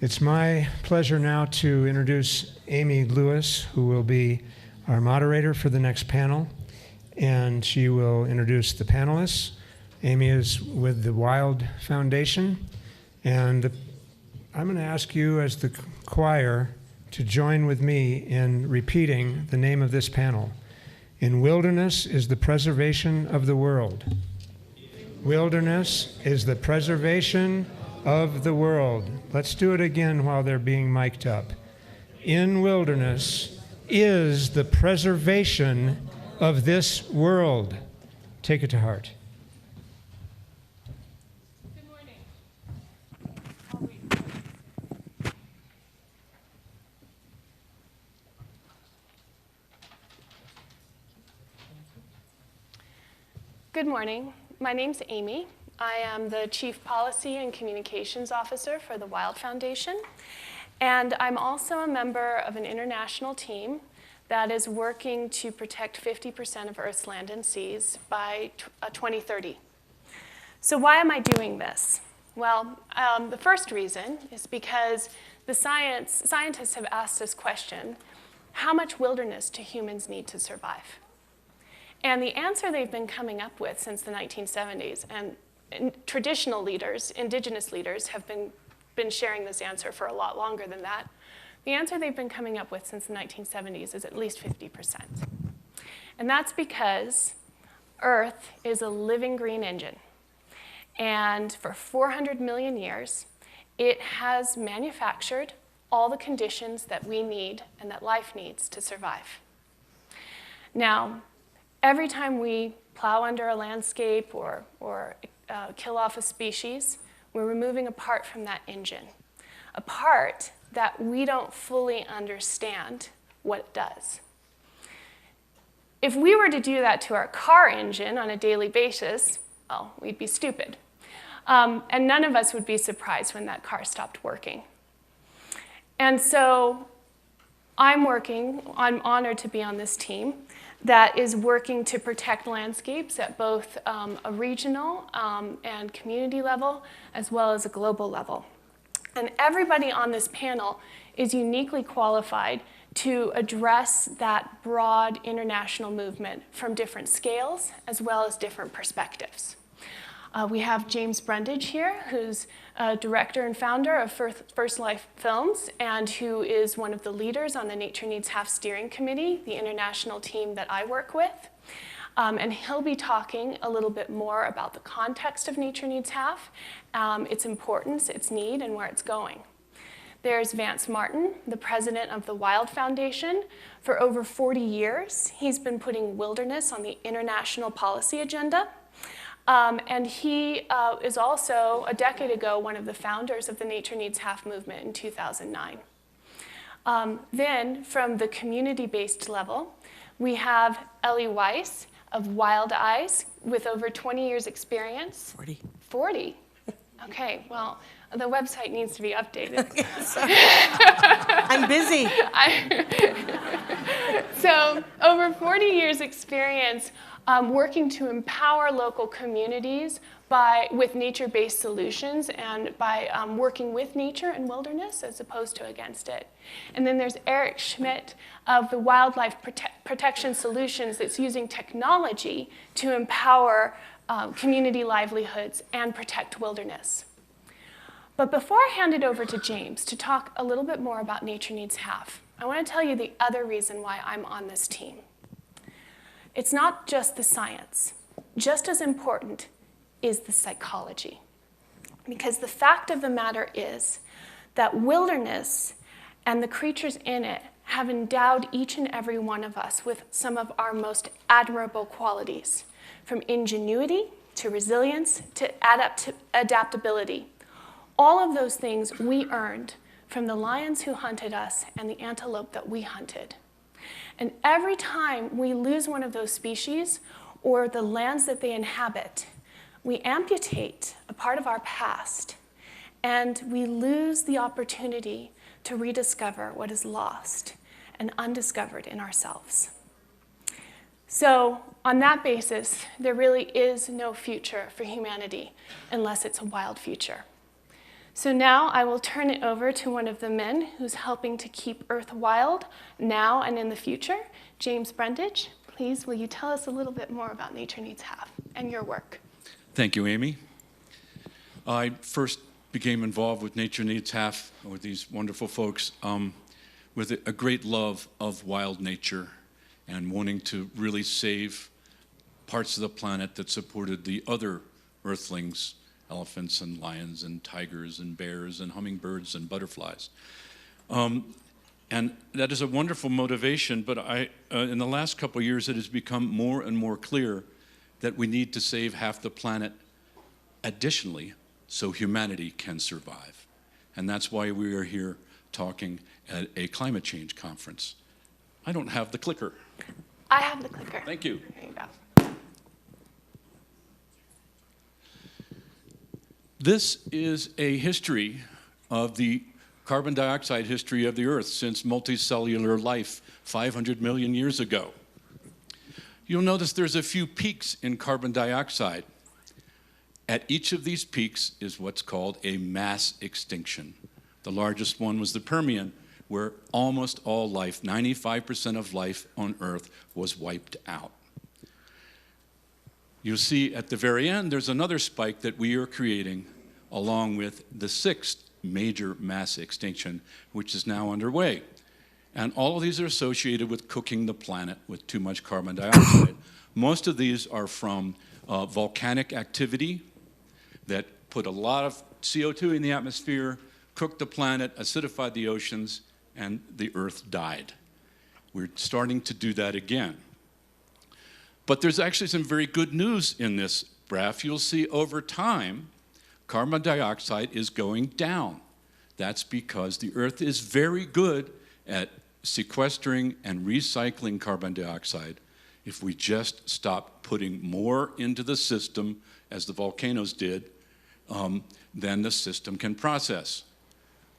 It's my pleasure now to introduce Amy Lewis, who will be our moderator for the next panel, and she will introduce the panelists. Amy is with the Wild Foundation, and I'm going to ask you as the choir to join with me in repeating the name of this panel. In wilderness is the preservation of the world. Wilderness is the preservation of the world. Let's do it again while they're being mic'd up. In wilderness is the preservation of this world. Take it to heart. Good morning. Good morning. My name's Amy. I am the Chief Policy and Communications Officer for the Wild Foundation, and I'm also a member of an international team that is working to protect 50% of Earth's land and seas by 2030. So why am I doing this? Well, the first reason is because the scientists have asked this question: how much wilderness do humans need to survive? And the answer they've been coming up with since the 1970s, and traditional leaders, indigenous leaders, have been sharing this answer for a lot longer than that. The answer they've been coming up with since the 1970s is at least 50%. And that's because Earth is a living green engine. And for 400 million years, it has manufactured all the conditions that we need and that life needs to survive. Now, every time we plow under a landscape or kill off a species, we're removing a part from that engine, a part that we don't fully understand what it does. If we were to do that to our car engine on a daily basis, well, we'd be stupid. And none of us would be surprised when that car stopped working. And so I'm honored to be on this team that is working to protect landscapes at both a regional and community level, as well as a global level. And everybody on this panel is uniquely qualified to address that broad international movement from different scales, as well as different perspectives. We have James Brundage here, who's director and founder of First Life Films, and who is one of the leaders on the Nature Needs Half Steering Committee, the international team that I work with. And he'll be talking a little bit more about the context of Nature Needs Half, its importance, its need, and where it's going. There's Vance Martin, the president of the Wild Foundation. For over 40 years, he's been putting wilderness on the international policy agenda. And he is also, a decade ago, one of the founders of the Nature Needs Half movement in 2009. Then, from the community-based level, we have Ellie Weiss of Wild Eyes with over 20 years experience. 40. 40? Okay, well, the website needs to be updated. I'm busy. So, over 40 years experience working to empower local communities with nature-based solutions and by working with nature and wilderness as opposed to against it. And then there's Eric Schmidt of the Wildlife Protection Solutions that's using technology to empower community livelihoods and protect wilderness. But before I hand it over to James to talk a little bit more about Nature Needs Half, I want to tell you the other reason why I'm on this team. It's not just the science. Just as important is the psychology. Because the fact of the matter is that wilderness and the creatures in it have endowed each and every one of us with some of our most admirable qualities, from ingenuity to resilience to adaptability. All of those things we earned from the lions who hunted us and the antelope that we hunted. And every time we lose one of those species or the lands that they inhabit, we amputate a part of our past and we lose the opportunity to rediscover what is lost and undiscovered in ourselves. So on that basis, there really is no future for humanity unless it's a wild future. So now I will turn it over to one of the men who's helping to keep Earth wild now and in the future, James Brundage. Please, will you tell us a little bit more about Nature Needs Half and your work? Thank you, Amy. I first became involved with Nature Needs Half, with these wonderful folks, with a great love of wild nature and wanting to really save parts of the planet that supported the other earthlings, elephants and lions and tigers and bears and hummingbirds and butterflies. And that is a wonderful motivation, but in the last couple of years it has become more and more clear that we need to save half the planet additionally so humanity can survive. And that's why we are here talking at a climate change conference. I don't have the clicker. I have the clicker. Thank you. There you go. This is a history of the carbon dioxide history of the Earth since multicellular life 500 million years ago. You'll notice there's a few peaks in carbon dioxide. At each of these peaks is what's called a mass extinction. The largest one was the Permian, where almost all life, 95% of life on Earth, was wiped out. You'll see at the very end, there's another spike that we are creating along with the sixth major mass extinction, which is now underway. And all of these are associated with cooking the planet with too much carbon dioxide. Most of these are from volcanic activity that put a lot of CO2 in the atmosphere, cooked the planet, acidified the oceans, and the Earth died. We're starting to do that again. But there's actually some very good news in this graph. You'll see over time, carbon dioxide is going down. That's because the Earth is very good at sequestering and recycling carbon dioxide. If we just stop putting more into the system, as the volcanoes did, then the system can process.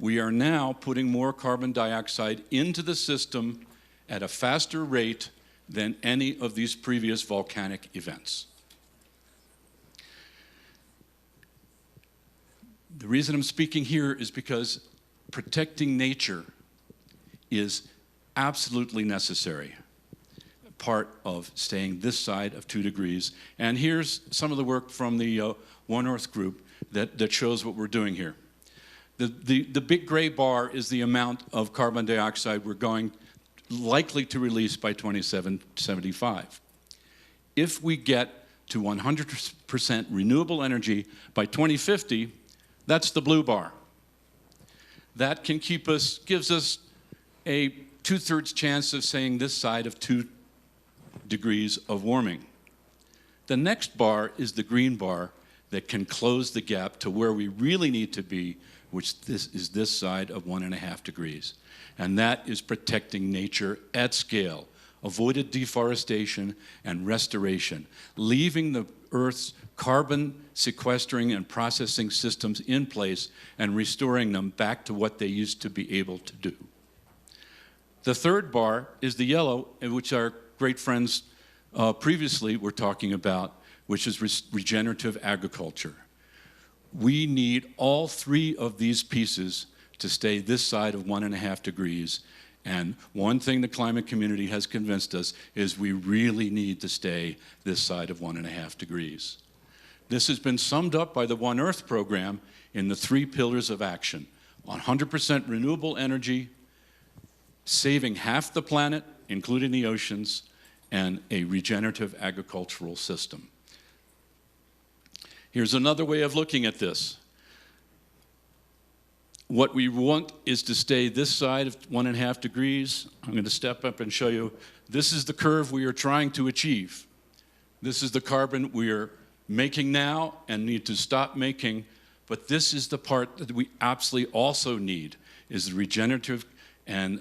We are now putting more carbon dioxide into the system at a faster rate than any of these previous volcanic events. The reason I'm speaking here is because protecting nature is absolutely necessary, part of staying this side of 2 degrees. And here's some of the work from the One Earth group that shows what we're doing here. The big gray bar is the amount of carbon dioxide we're likely to release by 2075. If we get to 100% renewable energy by 2050, that's the blue bar. That can gives us a 2/3 chance of staying this side of 2 degrees of warming. The next bar is the green bar that can close the gap to where we really need to be, which is this side of 1.5 degrees. And that is protecting nature at scale, avoided deforestation and restoration, leaving the Earth's carbon sequestering and processing systems in place and restoring them back to what they used to be able to do. The third bar is the yellow, which our great friends previously were talking about, which is regenerative agriculture. We need all 3 of these pieces to stay this side of 1.5 degrees. And one thing the climate community has convinced us is we really need to stay this side of 1.5 degrees. This has been summed up by the One Earth program in the 3 pillars of action: 100% renewable energy, saving half the planet, including the oceans, and a regenerative agricultural system. Here's another way of looking at this. What we want is to stay this side of 1.5 degrees. I'm going to step up and show you. This is the curve we are trying to achieve. This is the carbon we are making now and need to stop making. But this is the part that we absolutely also need, is the regenerative and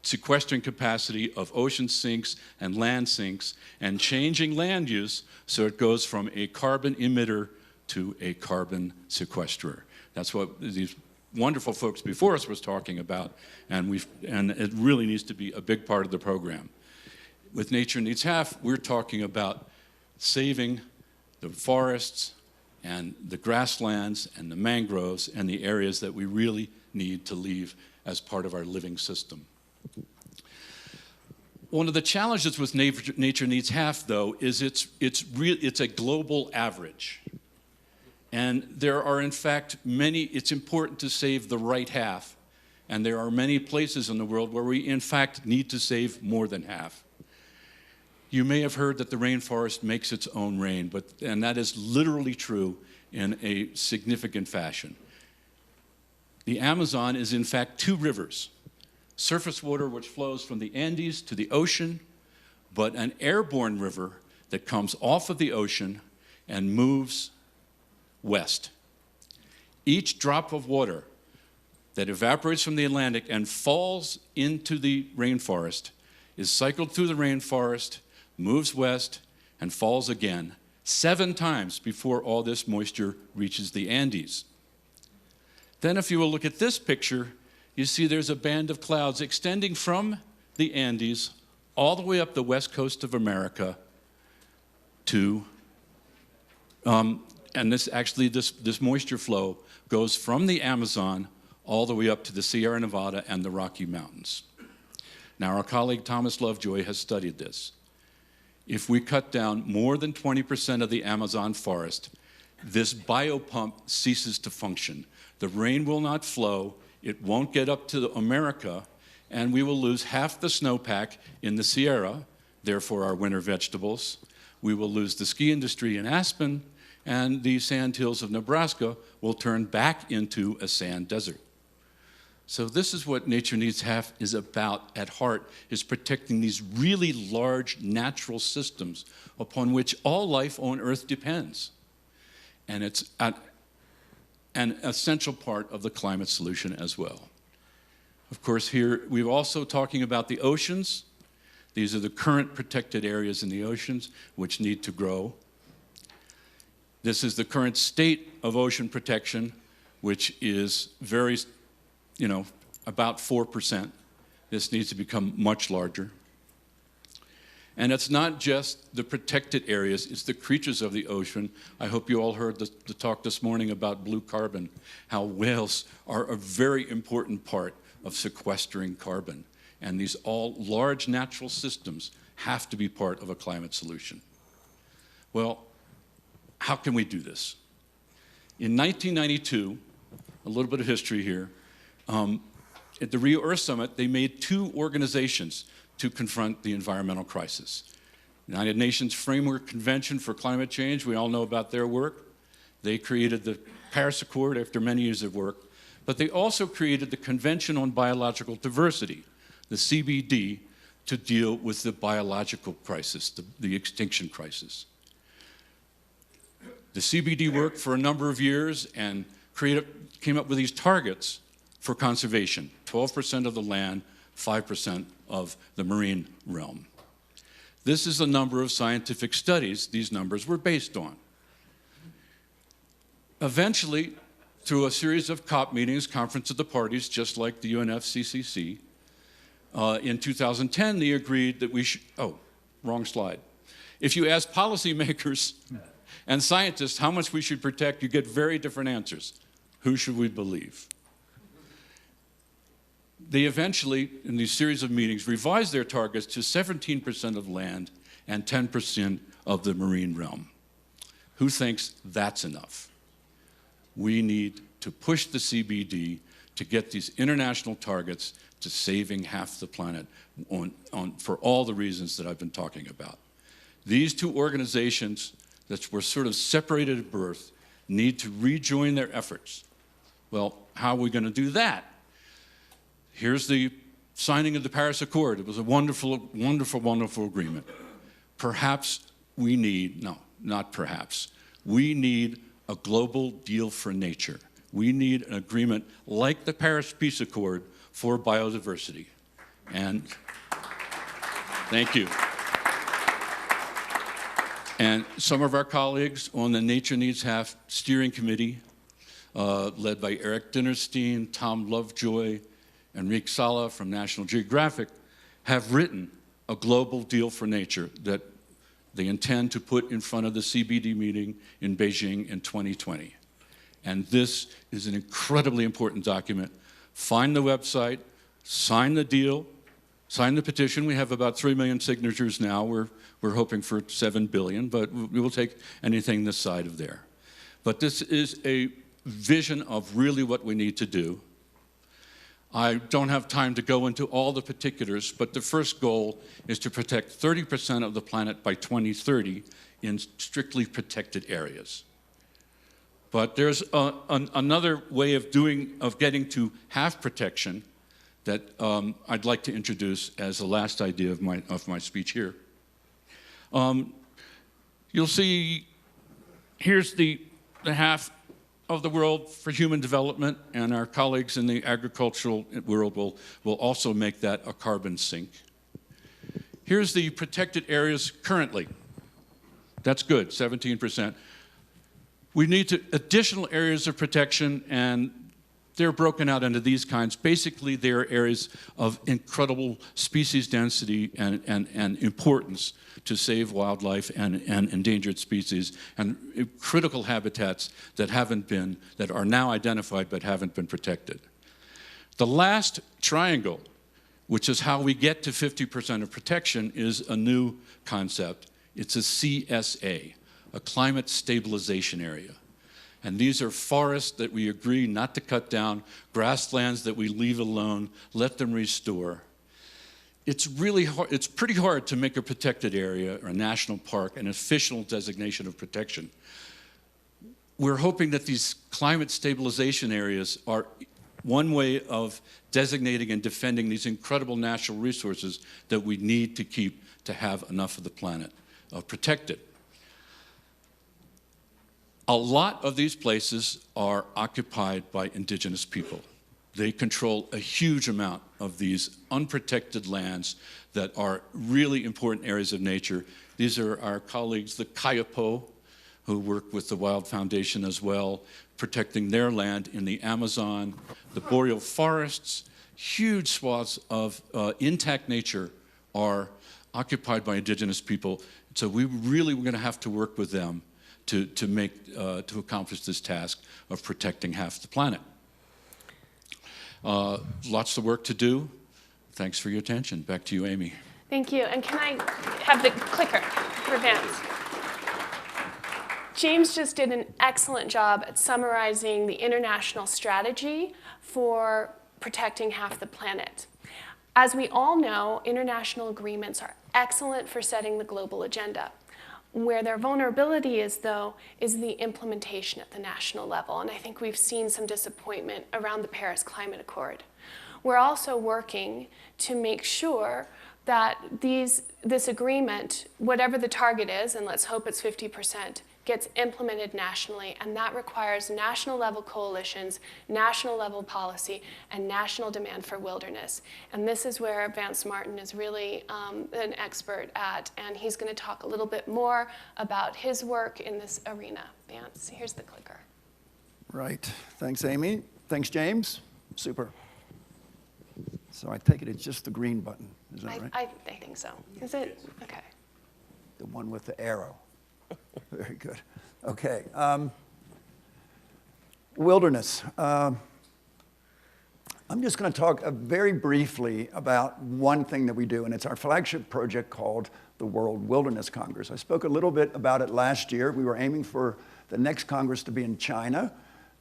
sequestering capacity of ocean sinks and land sinks, and changing land use so it goes from a carbon emitter to a carbon sequesterer. That's what these wonderful folks before us was talking about, and it really needs to be a big part of the program. With Nature Needs Half, we're talking about saving the forests, and the grasslands and the mangroves and the areas that we really need to leave as part of our living system. One of the challenges with Nature Needs Half, though, is it's a global average. And there are, in fact, it's important to save the right half. And there are many places in the world where we, in fact, need to save more than half. You may have heard that the rainforest makes its own rain, and that is literally true in a significant fashion. The Amazon is, in fact, two rivers. Surface water which flows from the Andes to the ocean, but an airborne river that comes off of the ocean and moves west. Each drop of water that evaporates from the Atlantic and falls into the rainforest is cycled through the rainforest, moves west, and falls again 7 times before all this moisture reaches the Andes. Then if you will look at this picture, you see there's a band of clouds extending from the Andes all the way up the west coast of America to, and this moisture flow goes from the Amazon all the way up to the Sierra Nevada and the Rocky Mountains. Now, our colleague Thomas Lovejoy has studied this. If we cut down more than 20% of the Amazon forest, this biopump ceases to function. The rain will not flow, it won't get up to America, and we will lose half the snowpack in the Sierra, therefore our winter vegetables. We will lose the ski industry in Aspen, and the sandhills of Nebraska will turn back into a sand desert. So this is what Nature Needs Half is about at heart, is protecting these really large natural systems upon which all life on Earth depends. And it's an essential part of the climate solution as well. Of course, here we're also talking about the oceans. These are the current protected areas in the oceans which need to grow. This is the current state of ocean protection, which is about 4%. This needs to become much larger. And it's not just the protected areas, it's the creatures of the ocean. I hope you all heard the talk this morning about blue carbon, how whales are a very important part of sequestering carbon. And these all large natural systems have to be part of a climate solution. Well, how can we do this? In 1992, a little bit of history here, at the Rio Earth Summit, they made 2 organizations to confront the environmental crisis. United Nations Framework Convention for Climate Change, we all know about their work. They created the Paris Accord after many years of work, but they also created the Convention on Biological Diversity, the CBD, to deal with the biological crisis, the extinction crisis. The CBD worked for a number of years and came up with these targets for conservation: 12% of the land, 5% of the marine realm. This is the number of scientific studies these numbers were based on. Eventually, through a series of COP meetings, Conference of the Parties, just like the UNFCCC, in 2010 they agreed that we should, wrong slide. If you ask policymakers and scientists how much we should protect, you get very different answers. Who should we believe? They eventually, in these series of meetings, revised their targets to 17% of land and 10% of the marine realm. Who thinks that's enough? We need to push the CBD to get these international targets to saving half the planet for all the reasons that I've been talking about. These 2 organizations that were sort of separated at birth need to rejoin their efforts. Well, how are we going to do that? Here's the signing of the Paris Accord. It was a wonderful, wonderful, wonderful agreement. Perhaps we need, no, not perhaps, we need a global deal for nature. We need an agreement like the Paris Peace Accord for biodiversity. And thank you. And some of our colleagues on the Nature Needs Half Steering Committee, led by Eric Dinerstein, Tom Lovejoy, Enrique Sala from National Geographic, have written a global deal for nature that they intend to put in front of the CBD meeting in Beijing in 2020. And this is an incredibly important document. Find the website, sign the deal, sign the petition. We have about 3 million signatures now. We're hoping for 7 billion, but we will take anything this side of there. But this is a vision of really what we need to do. I don't have time to go into all the particulars, but the first goal is to protect 30% of the planet by 2030 in strictly protected areas. But there's another way of getting to half protection that I'd like to introduce as the last idea of my speech here. You'll see here's the half of the world for human development, and our colleagues in the agricultural world will also make that a carbon sink. Here's the protected areas currently. That's good, 17%. We need additional areas of protection, and they're broken out into these kinds. Basically, they're areas of incredible species density and importance to save wildlife and endangered species, and critical habitats that are now identified but haven't been protected. The last triangle, which is how we get to 50% of protection, is a new concept. It's a CSA, a climate stabilization area. And these are forests that we agree not to cut down, grasslands that we leave alone, let them restore. It's really hard, it's pretty hard to make a protected area or a national park an official designation of protection. We're hoping that these climate stabilization areas are one way of designating and defending these incredible natural resources that we need to keep to have enough of the planet protected. A lot of these places are occupied by indigenous people. They control a huge amount of these unprotected lands that are really important areas of nature. These are our colleagues, the Kayapo, who work with the Wild Foundation as well, protecting their land in the Amazon, the boreal forests. Huge swaths of intact nature are occupied by indigenous people. So we're going to have to work with them to accomplish this task of protecting half the planet. Lots of work to do. Thanks for your attention. Back to you, Amy. Thank you. And can I have the clicker for Vance? James just did an excellent job at summarizing the international strategy for protecting half the planet. As we all know, international agreements are excellent for setting the global agenda. Where their vulnerability is, though, is the implementation at the national level. And I think we've seen some disappointment around the Paris Climate Accord. We're also working to make sure that this agreement, whatever the target is, and let's hope it's 50%, gets implemented nationally, and that requires national level coalitions, national level policy, and national demand for wilderness. And this is where Vance Martin is really an expert at, and he's going to talk a little bit more about his work in this arena. Vance, here's the clicker. Right. Thanks, Amy. Thanks, James. Super. So I take it it's just the green button, is that right? I think so. Is it? Okay. The one with the arrow. Very good. Okay. Wilderness. I'm just going to talk very briefly about one thing that we do, and it's our flagship project called the World Wilderness Congress. I spoke a little bit about it last year. We were aiming for the next Congress to be in China.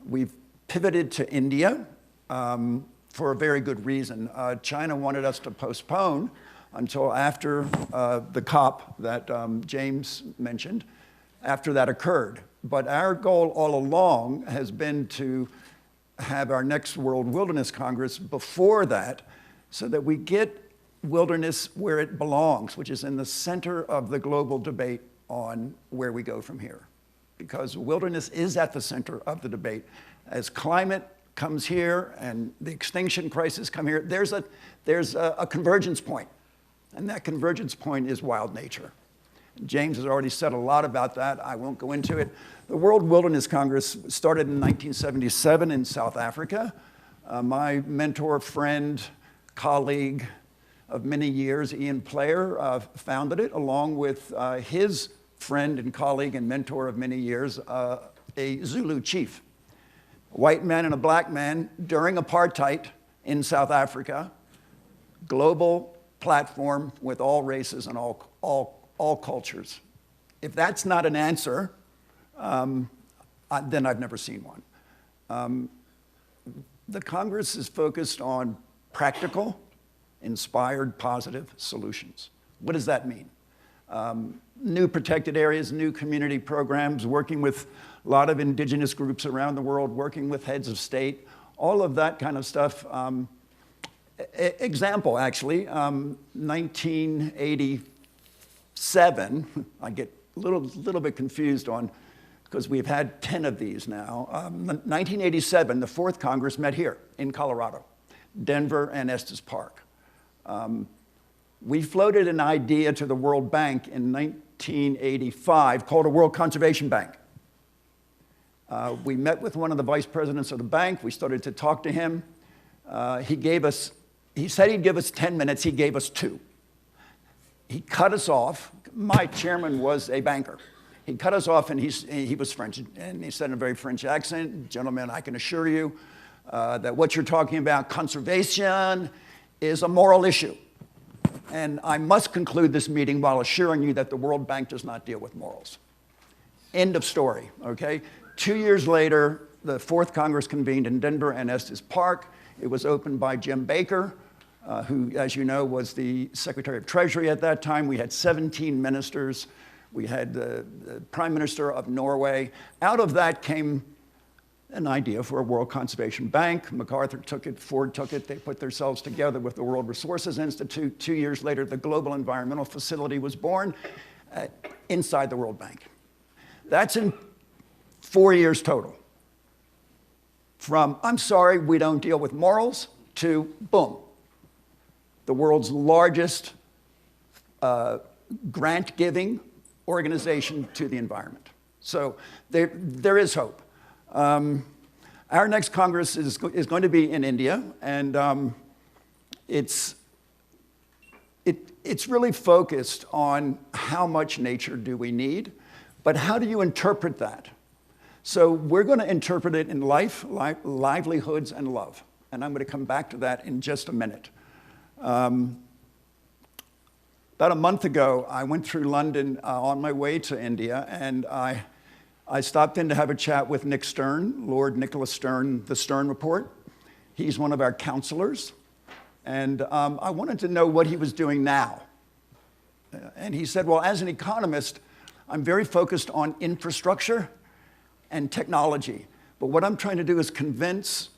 We've pivoted to India for a very good reason. China wanted us to postpone until after the COP that James mentioned, after that occurred. But our goal all along has been to have our next World Wilderness Congress before that, so that we get wilderness where it belongs, which is in the center of the global debate on where we go from here. Because wilderness is at the center of the debate. As climate comes here and the extinction crisis come here, there's a convergence point. And that convergence point is wild nature. James has already said a lot about that. I won't go into it. The World Wilderness Congress started in 1977 in South Africa. My mentor, friend, colleague, of many years. Ian Player founded it along with his friend and colleague and mentor of many years, a Zulu chief. A white man and a black man during apartheid in South Africa, global platform with all races and all cultures. If that's not an answer, then I've never seen one. The Congress is focused on practical, inspired, positive solutions. What does that mean? New protected areas, new community programs, working with a lot of indigenous groups around the world, working with heads of state, all of that kind of stuff. Example, actually, 1987, I get a little bit confused on, because we've had 10 of these now. 1987, the fourth Congress met here in Colorado, Denver and Estes Park. We floated an idea to the World Bank in 1985 called a World Conservation Bank. We met with one of the vice presidents of the bank. We started to talk to him. He said he'd give us 10 minutes. He gave us 2. He cut us off. My chairman was a banker. He cut us off, and he was French, and he said in a very French accent, "Gentlemen, I can assure you that what you're talking about, conservation, is a moral issue. And I must conclude this meeting while assuring you that the World Bank does not deal with morals." End of story, okay? 2 years later, the fourth Congress convened in Denver and Estes Park. It was opened by Jim Baker, who, as you know, was the Secretary of Treasury at that time. We had 17 ministers. We had the Prime Minister of Norway. Out of that came an idea for a World Conservation Bank. MacArthur took it, Ford took it. They put themselves together with the World Resources Institute. 2 years later, the Global Environmental Facility was born inside the World Bank. That's in 4 years total. From, I'm sorry, we don't deal with morals, to, boom, the world's largest grant-giving organization to the environment. So there is hope. Our next Congress is going to be in India, and it's really focused on how much nature do we need, but how do you interpret that? So we're going to interpret it in life, livelihoods, and love. And I'm going to come back to that in just a minute. About a month ago, I went through London on my way to India, and I stopped in to have a chat with Nick Stern, Lord Nicholas Stern, the Stern Report. He's one of our counselors, and I wanted to know what he was doing now. And he said, well, as an economist, I'm very focused on infrastructure and technology. But what I'm trying to do is convince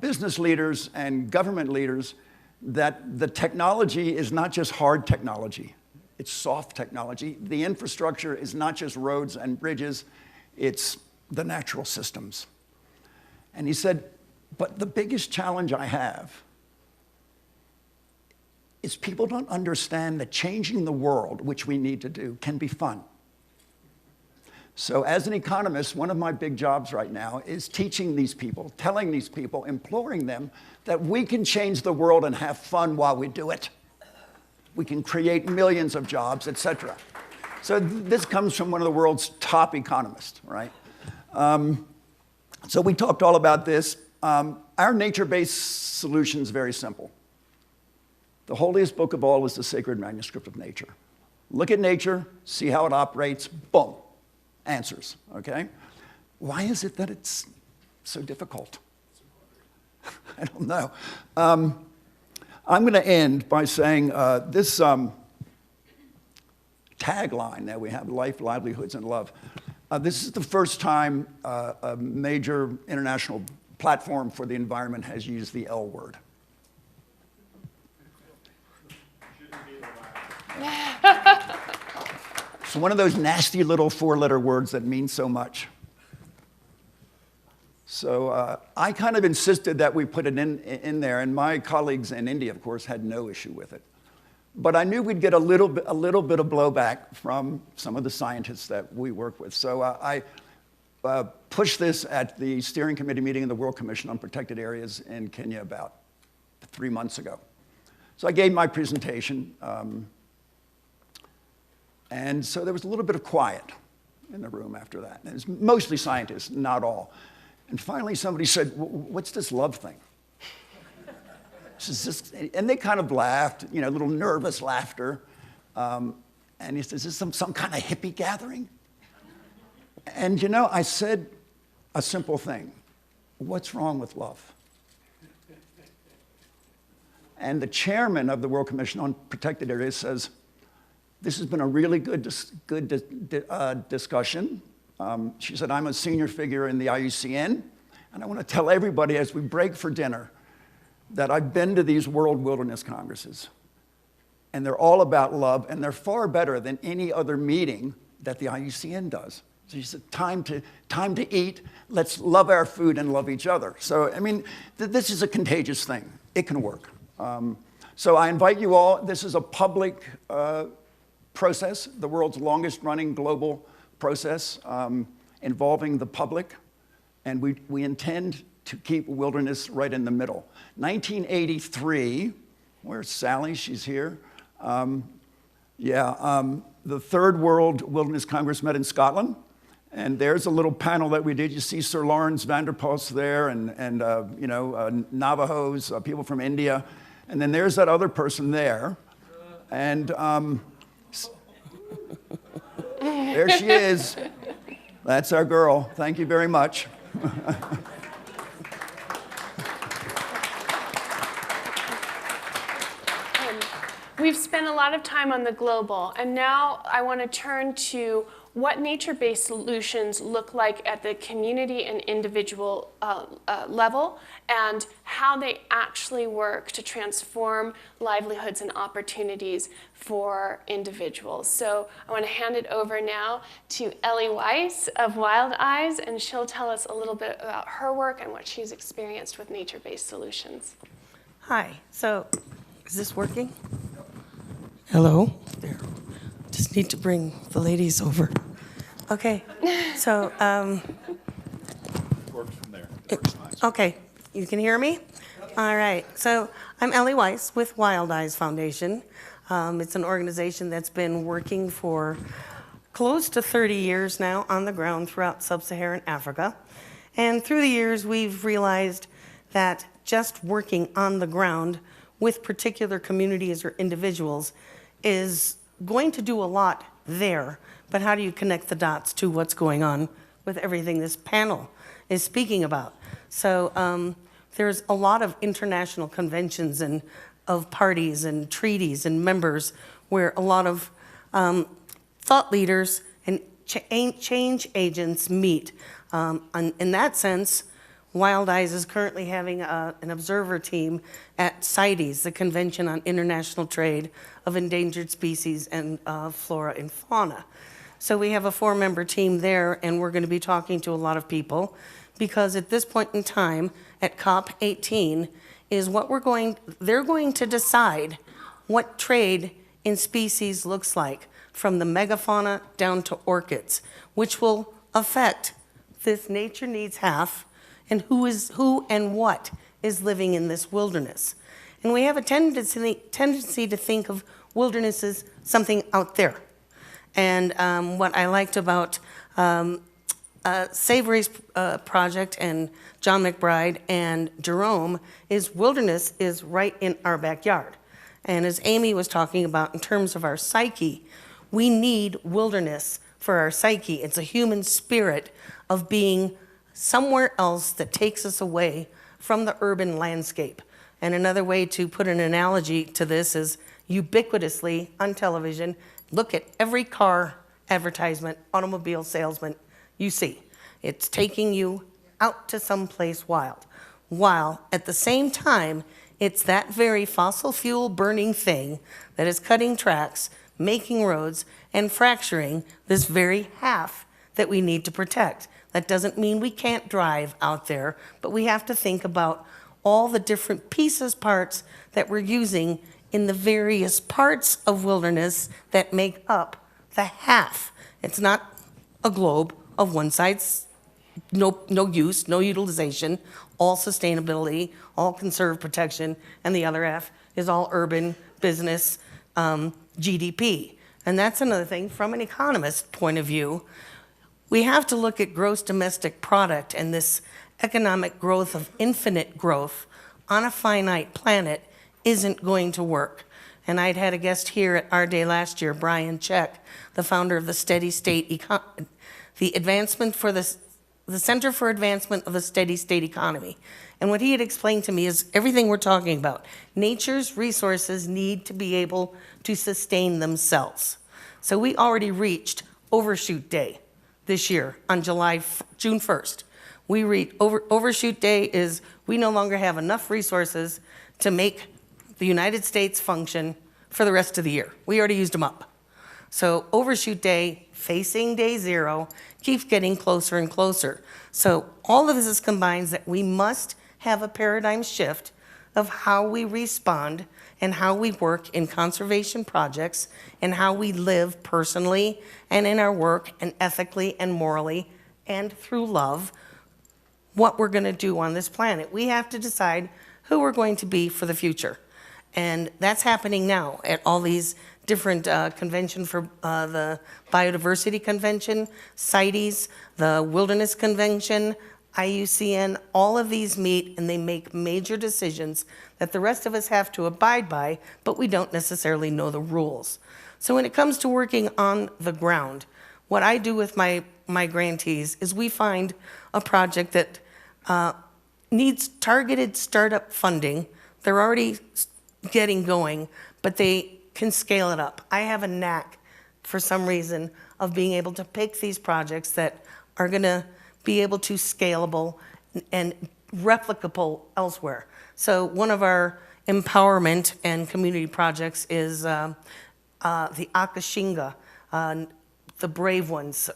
business leaders and government leaders that the technology is not just hard technology, it's soft technology. The infrastructure is not just roads and bridges, it's the natural systems. And he said, but the biggest challenge I have is people don't understand that changing the world, which we need to do, can be fun. So as an economist, one of my big jobs right now is teaching these people, telling these people, imploring them that we can change the world and have fun while we do it. We can create millions of jobs, et cetera. So this comes from one of the world's top economists, right? So we talked all about this. Our nature-based solution is very simple. The holiest book of all is the sacred manuscript of nature. Look at nature, see how it operates, boom. Answers, okay? Why is it that it's so difficult? I don't know. I'm going to end by saying this tagline that we have, life, livelihoods, and love. This is the first time a major international platform for the environment has used the L word. It's one of those nasty little 4-letter words that mean so much. So I kind of insisted that we put it in there, and my colleagues in India, of course, had no issue with it. But I knew we'd get a little bit of blowback from some of the scientists that we work with. So I pushed this at the steering committee meeting of the World Commission on Protected Areas in Kenya about 3 months ago. So I gave my presentation, and so there was a little bit of quiet in the room after that. And it was mostly scientists, not all. And finally somebody said, what's this love thing? And they kind of laughed, you know, a little nervous laughter. And he says, is this some kind of hippie gathering? And you know, I said a simple thing. What's wrong with love? And the chairman of the World Commission on Protected Areas says, this has been a really good discussion. She said, I'm a senior figure in the IUCN, and I want to tell everybody as we break for dinner that I've been to these World Wilderness Congresses, and they're all about love, and they're far better than any other meeting that the IUCN does. So she said, time to eat, let's love our food and love each other. So, I mean, this is a contagious thing. It can work. So I invite you all, this is a public process, the world's longest running global process involving the public, and we intend to keep wilderness right in the middle. 1983, where's Sally? She's here. The Third World Wilderness Congress met in Scotland, and there's a little panel that we did. You see Sir Lawrence Vanderpost there, and Navajos, people from India, and then there's that other person there, and there she is. That's our girl. Thank you very much. We've spent a lot of time on the global, and now I want to turn to what nature-based solutions look like at the community and individual level, and how they actually work to transform livelihoods and opportunities for individuals. So I want to hand it over now to Ellie Weiss of Wild Eyes, and she'll tell us a little bit about her work and what she's experienced with nature-based solutions. Hi. So, is this working? Hello. There. Just need to bring the ladies over. Okay. So, Works from there. It works nice. okay. You can hear me? All right. So, I'm Ellie Weiss with Wild Eyes Foundation. It's an organization that's been working for close to 30 years now on the ground throughout sub-Saharan Africa. And through the years, we've realized that just working on the ground with particular communities or individuals is going to do a lot there, but how do you connect the dots to what's going on with everything this panel is speaking about? So there's a lot of international conventions and of parties and treaties and members where a lot of thought leaders and change agents meet. In that sense, Wild Eyes is currently having an observer team at CITES, the Convention on International Trade of Endangered Species and Flora and Fauna. So we have a 4-member team there, and we're going to be talking to a lot of people, because at this point in time, at COP18, is what they're going to decide what trade in species looks like, from the megafauna down to orchids, which will affect this nature needs half, and who and what is living in this wilderness. And we have a tendency to think of wilderness as something out there. And what I liked about Savory's project and John McBride and Jerome is wilderness is right in our backyard. And as Amy was talking about in terms of our psyche, we need wilderness for our psyche. It's a human spirit of being somewhere else that takes us away from the urban landscape. And another way to put an analogy to this is ubiquitously on television, look at every car advertisement, automobile salesman you see. It's taking you out to someplace wild, while at the same time, it's that very fossil fuel burning thing that is cutting tracks, making roads, and fracturing this very half that we need to protect. That doesn't mean we can't drive out there, but we have to think about all the different pieces, parts that we're using in the various parts of wilderness that make up the half. It's not a globe of one side's no use, no utilization. all sustainability, all conserve protection, and the other F is all urban business GDP. And that's another thing from an economist point of view. We have to look at gross domestic product and this economic growth of infinite growth on a finite planet isn't going to work. And I'd had a guest here at AREDAY last year, Brian Check, the founder of the Steady State, the Center for Advancement of the Steady State Economy. And what he had explained to me is everything we're talking about. Nature's resources need to be able to sustain themselves. So we already reached Overshoot Day this year on June 1st. We read Overshoot Day is we no longer have enough resources to make the United States function for the rest of the year. We already used them up. So Overshoot Day, facing day zero, keeps getting closer and closer. So all of this combines that we must have a paradigm shift of how we respond and how we work in conservation projects and how we live personally and in our work and ethically and morally and through love what we're going to do on this planet. We have to decide who we're going to be for the future. And that's happening now at all these different conventions for the Biodiversity Convention, CITES, the Wilderness Convention, IUCN, all of these meet and they make major decisions that the rest of us have to abide by, but we don't necessarily know the rules. So when it comes to working on the ground, what I do with my grantees is we find a project that needs targeted startup funding. They're already getting going, but they can scale it up. I have a knack, for some reason, of being able to pick these projects that are gonna be able to scalable and replicable elsewhere. So one of our empowerment and community projects is the Akashinga, the Brave Ones,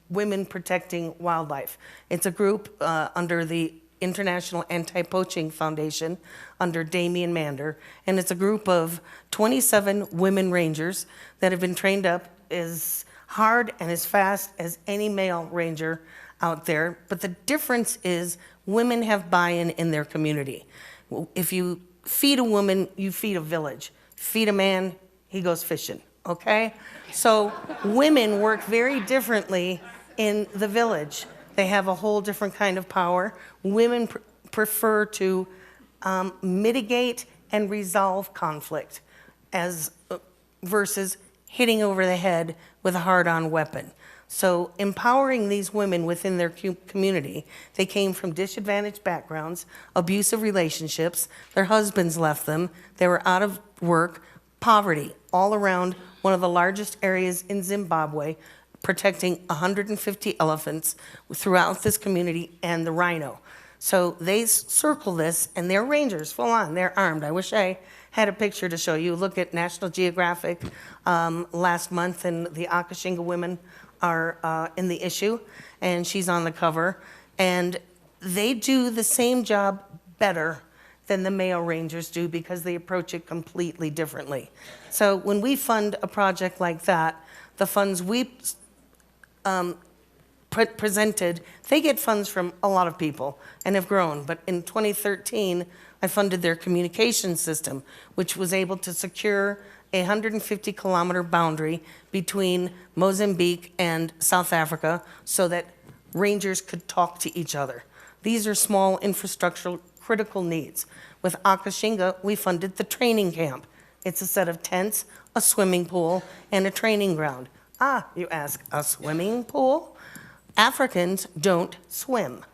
Women Protecting Wildlife. It's a group under the International Anti-Poaching Foundation under Damian Mander, and it's a group of 27 women rangers that have been trained up as hard and as fast as any male ranger out there. But the difference is women have buy-in in their community. If you feed a woman, you feed a village. Feed a man, he goes fishing, okay? So women work very differently in the village. They have a whole different kind of power. Women prefer to mitigate and resolve conflict versus hitting over the head with a hard-on weapon. So empowering these women within their community, they came from disadvantaged backgrounds, abusive relationships, their husbands left them, they were out of work, poverty, all around one of the largest areas in Zimbabwe, protecting 150 elephants throughout this community and the rhino. So they circle this, and they're rangers, full on, they're armed. I wish I had a picture to show you. Look at National Geographic last month, and the Akashinga women are in the issue, and she's on the cover. And they do the same job better than the male rangers do because they approach it completely differently. So when we fund a project like that, the funds we presented, they get funds from a lot of people and have grown. But in 2013, I funded their communication system, which was able to secure a 150-kilometer boundary between Mozambique and South Africa so that rangers could talk to each other. These are small infrastructural critical needs. With Akashinga, we funded the training camp. It's a set of tents, a swimming pool, and a training ground. Ah, you ask, a swimming pool? Africans don't swim.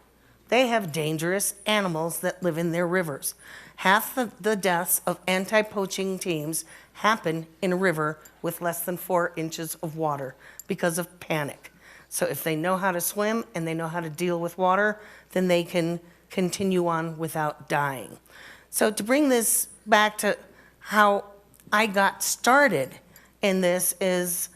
They have dangerous animals that live in their rivers. Half the deaths of anti-poaching teams happen in a river with less than 4 inches of water because of panic. So if they know how to swim and they know how to deal with water, then they can continue on without dying. So to bring this back to how I got started in this is,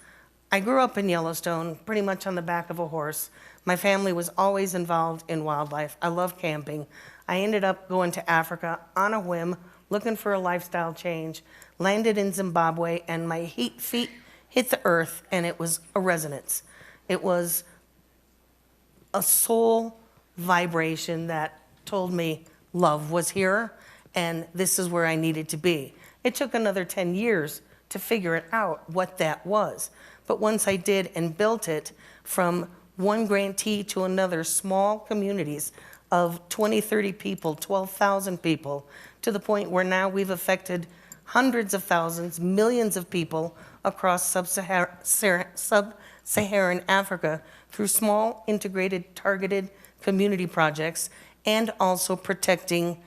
I grew up in Yellowstone, pretty much on the back of a horse. My family was always involved in wildlife. I love camping. I ended up going to Africa on a whim, looking for a lifestyle change, landed in Zimbabwe, and my feet hit the earth, and it was a resonance. It was a soul vibration that told me love was here and this is where I needed to be. It took another 10 years to figure it out what that was. But once I did and built it from one grantee to another, small communities of 20, 30 people, 12,000 people, to the point where now we've affected hundreds of thousands, millions of people across sub-Saharan Africa through small, integrated, targeted community projects, and also protecting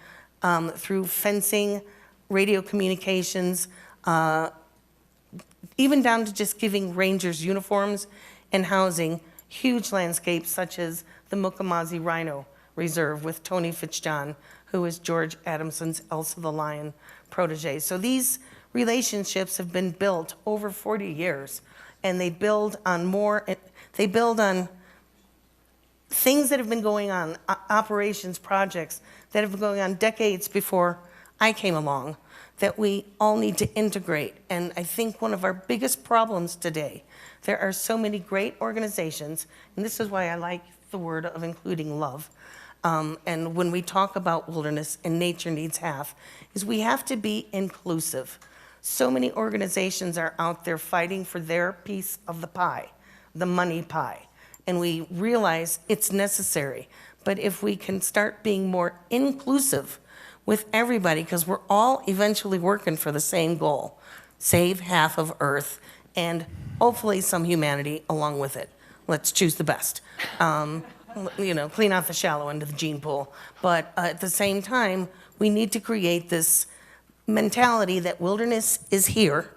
through fencing, radio communications, even down to just giving rangers uniforms and housing, huge landscapes such as the Mukomazi Rhino Reserve with Tony Fitzjohn, who is George Adamson's Elsa the Lion protege. So these relationships have been built over 40 years, and they build on things that have been going on, operations, projects that have been going on decades before I came along, that we all need to integrate. And I think one of our biggest problems today, there are so many great organizations, and this is why I like the word of including love. And when we talk about wilderness and nature needs half, is we have to be inclusive. So many organizations are out there fighting for their piece of the pie, the money pie. And we realize it's necessary. But if we can start being more inclusive with everybody, because we're all eventually working for the same goal, save half of Earth and hopefully some humanity along with it. Let's choose the best. Clean out the shallow end of the gene pool. But at the same time, we need to create this mentality that wilderness is here,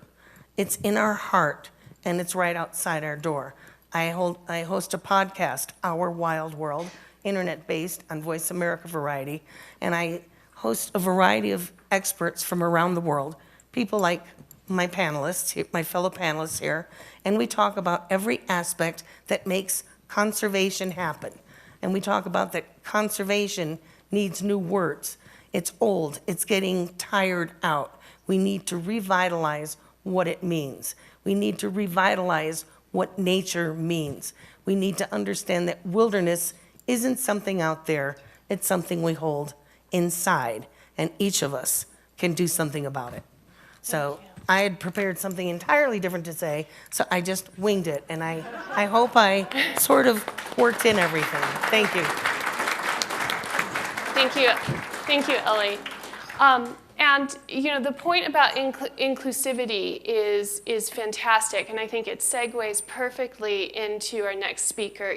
it's in our heart, and it's right outside our door. I host a podcast, Our Wild World, internet-based on Voice America Variety, and I host a variety of experts from around the world, people like my panelists, my fellow panelists here, and we talk about every aspect that makes conservation happen. And we talk about that conservation needs new words. It's old, it's getting tired out. We need to revitalize what it means. We need to revitalize what nature means. We need to understand that wilderness isn't something out there, it's something we hold inside, and each of us can do something about it. So I had prepared something entirely different to say, so I just winged it, and I hope I sort of worked in everything. Thank you. Thank you, Ellie. And the point about inclusivity is fantastic, and I think it segues perfectly into our next speaker,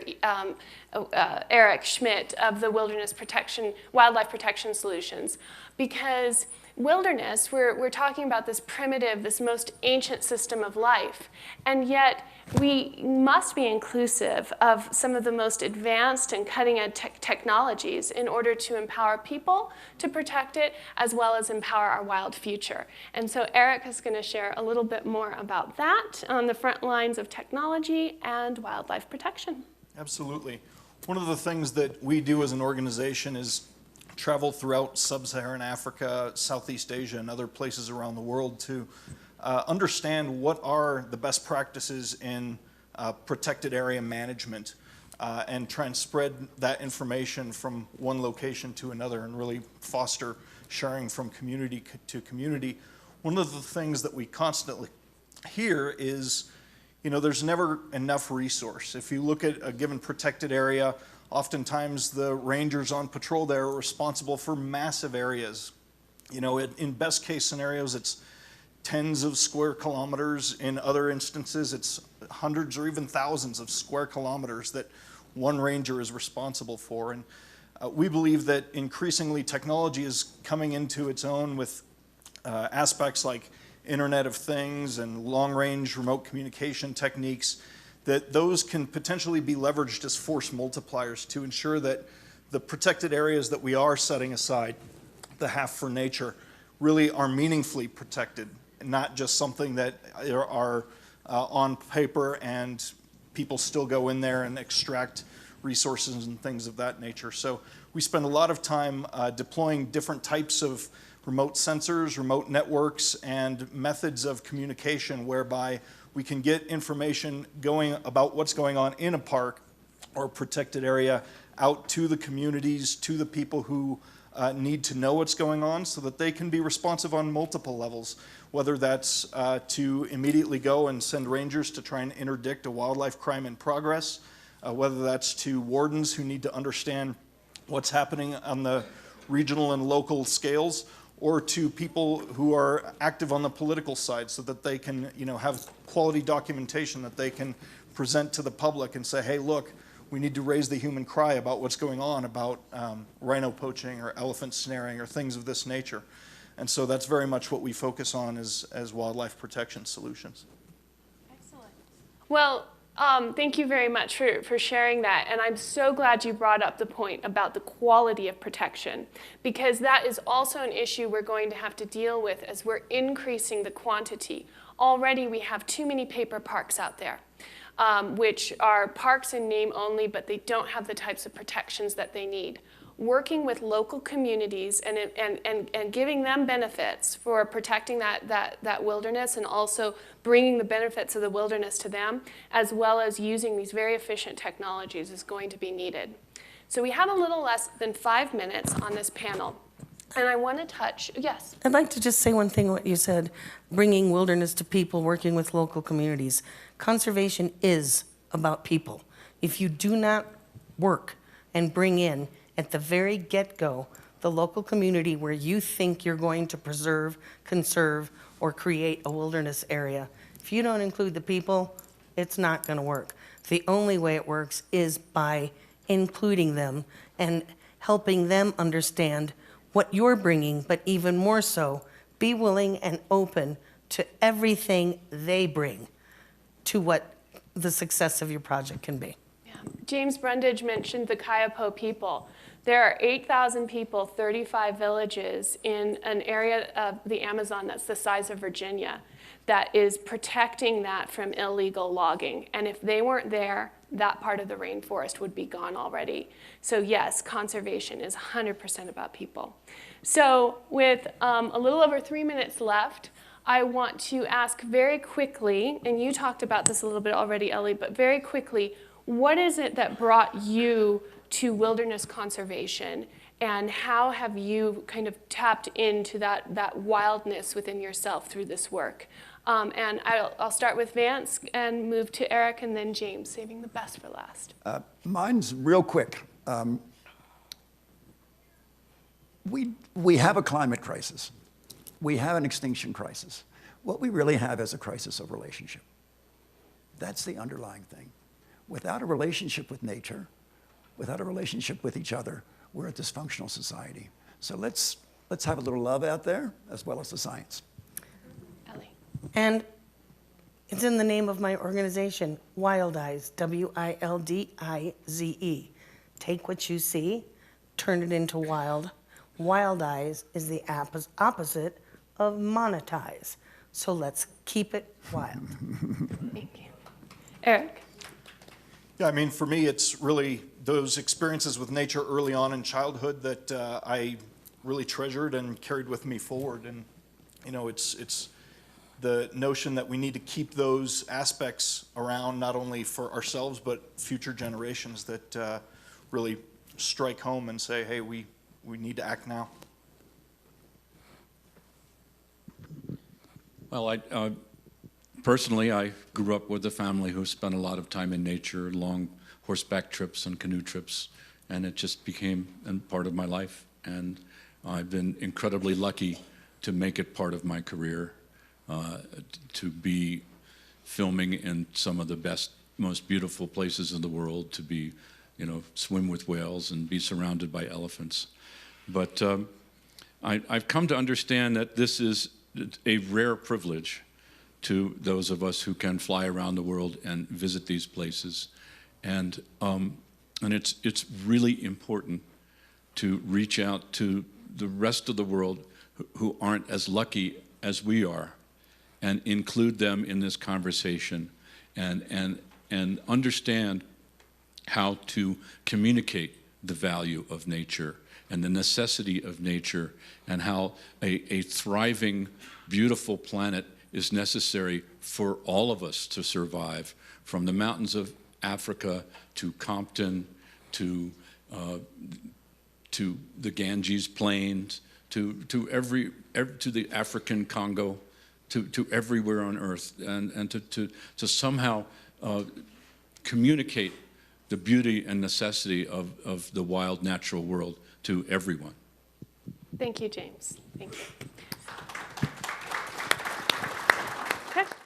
Eric Schmidt of the Wildlife Protection Solutions, because wilderness, we're talking about this primitive, this most ancient system of life, and yet we must be inclusive of some of the most advanced and cutting-edge technologies in order to empower people to protect it, as well as empower our wild future. And so Eric is going to share a little bit more about that on the front lines of technology and wildlife protection. Absolutely. One of the things that we do as an organization is travel throughout sub-Saharan Africa, Southeast Asia, and other places around the world to understand what are the best practices in protected area management and try and spread that information from one location to another and really foster sharing from community to community. One of the things that we constantly hear is, there's never enough resource. If you look at a given protected area, oftentimes the rangers on patrol there are responsible for massive areas. In best case scenarios, it's tens of square kilometers. In other instances, it's hundreds or even thousands of square kilometers that one ranger is responsible for. And we believe that increasingly technology is coming into its own with aspects like Internet of Things and long-range remote communication techniques, that those can potentially be leveraged as force multipliers to ensure that the protected areas that we are setting aside, the half for nature, really are meaningfully protected, not just something that are on paper and people still go in there and extract resources and things of that nature. So we spend a lot of time deploying different types of remote sensors, remote networks, and methods of communication whereby we can get information going about what's going on in a park or protected area out to the communities, to the people who need to know what's going on so that they can be responsive on multiple levels, whether that's to immediately go and send rangers to try and interdict a wildlife crime in progress, whether that's to wardens who need to understand what's happening on the regional and local scales, or to people who are active on the political side so that they can, have quality documentation that they can present to the public and say, hey, look, we need to raise the human cry about what's going on about rhino poaching or elephant snaring or things of this nature. And so that's very much what we focus on as wildlife protection solutions. Excellent. Well, thank you very much for sharing that. And I'm so glad you brought up the point about the quality of protection, because that is also an issue we're going to have to deal with as we're increasing the quantity. Already we have too many paper parks out there, which are parks in name only, but they don't have the types of protections that they need. Working with local communities and giving them benefits for protecting that wilderness, and also bringing the benefits of the wilderness to them, as well as using these very efficient technologies, is going to be needed. So we have a little less than 5 minutes on this panel. And I want to touch, yes? I'd like to just say one thing, what you said, bringing wilderness to people, working with local communities. Conservation is about people. If you do not work and bring in, at the very get-go, the local community where you think you're going to preserve, conserve, or create a wilderness area, if you don't include the people, it's not going to work. The only way it works is by including them and helping them understand what you're bringing, but even more so, be willing and open to everything they bring to what the success of your project can be. Yeah. James Brundage mentioned the Kayapo people. There are 8,000 people, 35 villages in an area of the Amazon that's the size of Virginia that is protecting that from illegal logging. And if they weren't there, that part of the rainforest would be gone already. So yes, conservation is 100% about people. So with a little over 3 minutes left, I want to ask very quickly, and you talked about this a little bit already, Ellie, but very quickly, what is it that brought you to wilderness conservation, and how have you kind of tapped into that wildness within yourself through this work? And I'll start with Vance and move to Eric and then James, saving the best for last. Mine's real quick. We have a climate crisis. We have an extinction crisis. What we really have is a crisis of relationship. That's the underlying thing. Without a relationship with nature, without a relationship with each other, we're a dysfunctional society. So let's have a little love out there, as well as the science. Ellie. And it's in the name of my organization, Wildize, W-I-L-D-I-Z-E. Take what you see, turn it into wild. Wildize is the opposite of monetize. So let's keep it wild. Thank you. Eric. Yeah, I mean, for me, it's really those experiences with nature early on in childhood that I really treasured and carried with me forward. And, it's the notion that we need to keep those aspects around, not only for ourselves, but future generations, that really strike home and say, hey, we need to act now. Well, personally, I grew up with a family who spent a lot of time in nature, long horseback trips and canoe trips, and it just became a part of my life. And I've been incredibly lucky to make it part of my career, to be filming in some of the best, most beautiful places in the world, to be, swim with whales and be surrounded by elephants. But I've come to understand that this is a rare privilege to those of us who can fly around the world and visit these places. And it's really important to reach out to the rest of the world who aren't as lucky as we are, and include them in this conversation, and understand how to communicate the value of nature and the necessity of nature, and how a thriving, beautiful planet is necessary for all of us to survive, from the mountains of Africa to Compton to to the Ganges Plains, to the African Congo, to everywhere on earth, and to somehow communicate the beauty and necessity of the wild natural world to everyone. Thank you, James. Thank you.